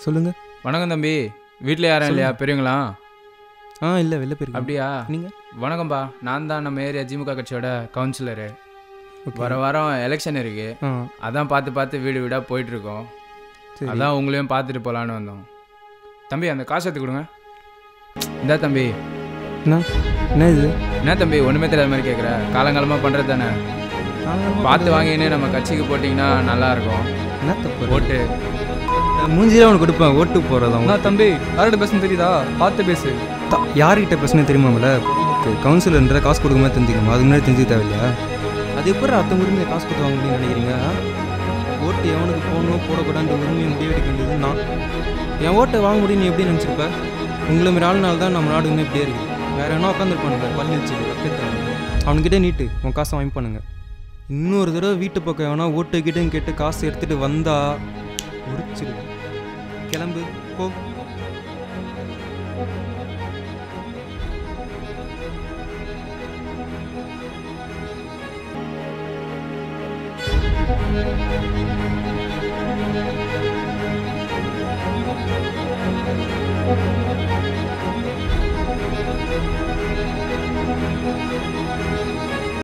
சொல்லுங்க. வணக்கம் தம்பி. வீட்டில் யாரும் இல்லையா பெரியவங்களா? இல்லை வெளில போயிருக்கேன். அப்படியா? நீங்கள்? வணக்கம்பா. நான் தான் நம்ம ஏரியா திமுக கட்சியோட கவுன்சிலரு. வர வாரம் எலெக்ஷன் இருக்கு. அதான் பார்த்து வீடு வீடாக போயிட்டுருக்கோம். அதான் உங்களையும் பார்த்துட்டு போகலான்னு வந்தோம். தம்பி அந்த காசு எடுத்து கொடுங்க. இந்தா தம்பி. என்ன இது? என்ன தம்பி ஒன்றுமே தெரியாத மாதிரி கேட்குற? காலங்காலமாக பண்ணுறது தானே. பார்த்து வாங்கினே நம்ம கட்சிக்கு போட்டிங்கன்னா நல்லாயிருக்கும். என்ன தப்பு? ஓட்டு மூஞ்சிலே அவனுக்கு கொடுப்பேன். ஓட்டு போகிறதா? தம்பி யார்கிட்ட பேசணும் தெரியுதா? பார்த்து பேசு. யார்கிட்ட பேசணும் தெரியுமாங்கள? கவுன்சிலர்ன்ற காசு கொடுக்கும்போது தெரிஞ்சுக்கணும். அது முன்னாடி தெரிஞ்சுக்க தேவையில்லையா? அது எப்படி அத்தனை உரிமையை காசு கொடுத்து வாங்க முடியும்னு நினைக்கிறீங்க? ஓட்டு எவனுக்கு போடணும் போடக்கூடாதுன்ற உரிமையை முடிவெடுக்க வேண்டியது நான். என் ஓட்டை வாங்க முடியும்னு எப்படி நினச்சிருப்பேன்? உங்களை மாரி ஆளுனால தான் நம்ம நாடு இன்னும் இப்படியே இருக்குது. வேறு என்ன உட்காந்துருப்பானுங்க பள்ளி வச்சு வைக்கிறாங்க. அவனுக்கிட்டே நீட்டு உன் காசை வாங்கி பண்ணுங்க. இன்னொரு தடவை வீட்டு பக்கம் எவனா ஓட்டு கிட்டேன்னு கேட்டு காசு எடுத்துகிட்டு வந்தா முடிச்சிடு. கிளம்பு போ.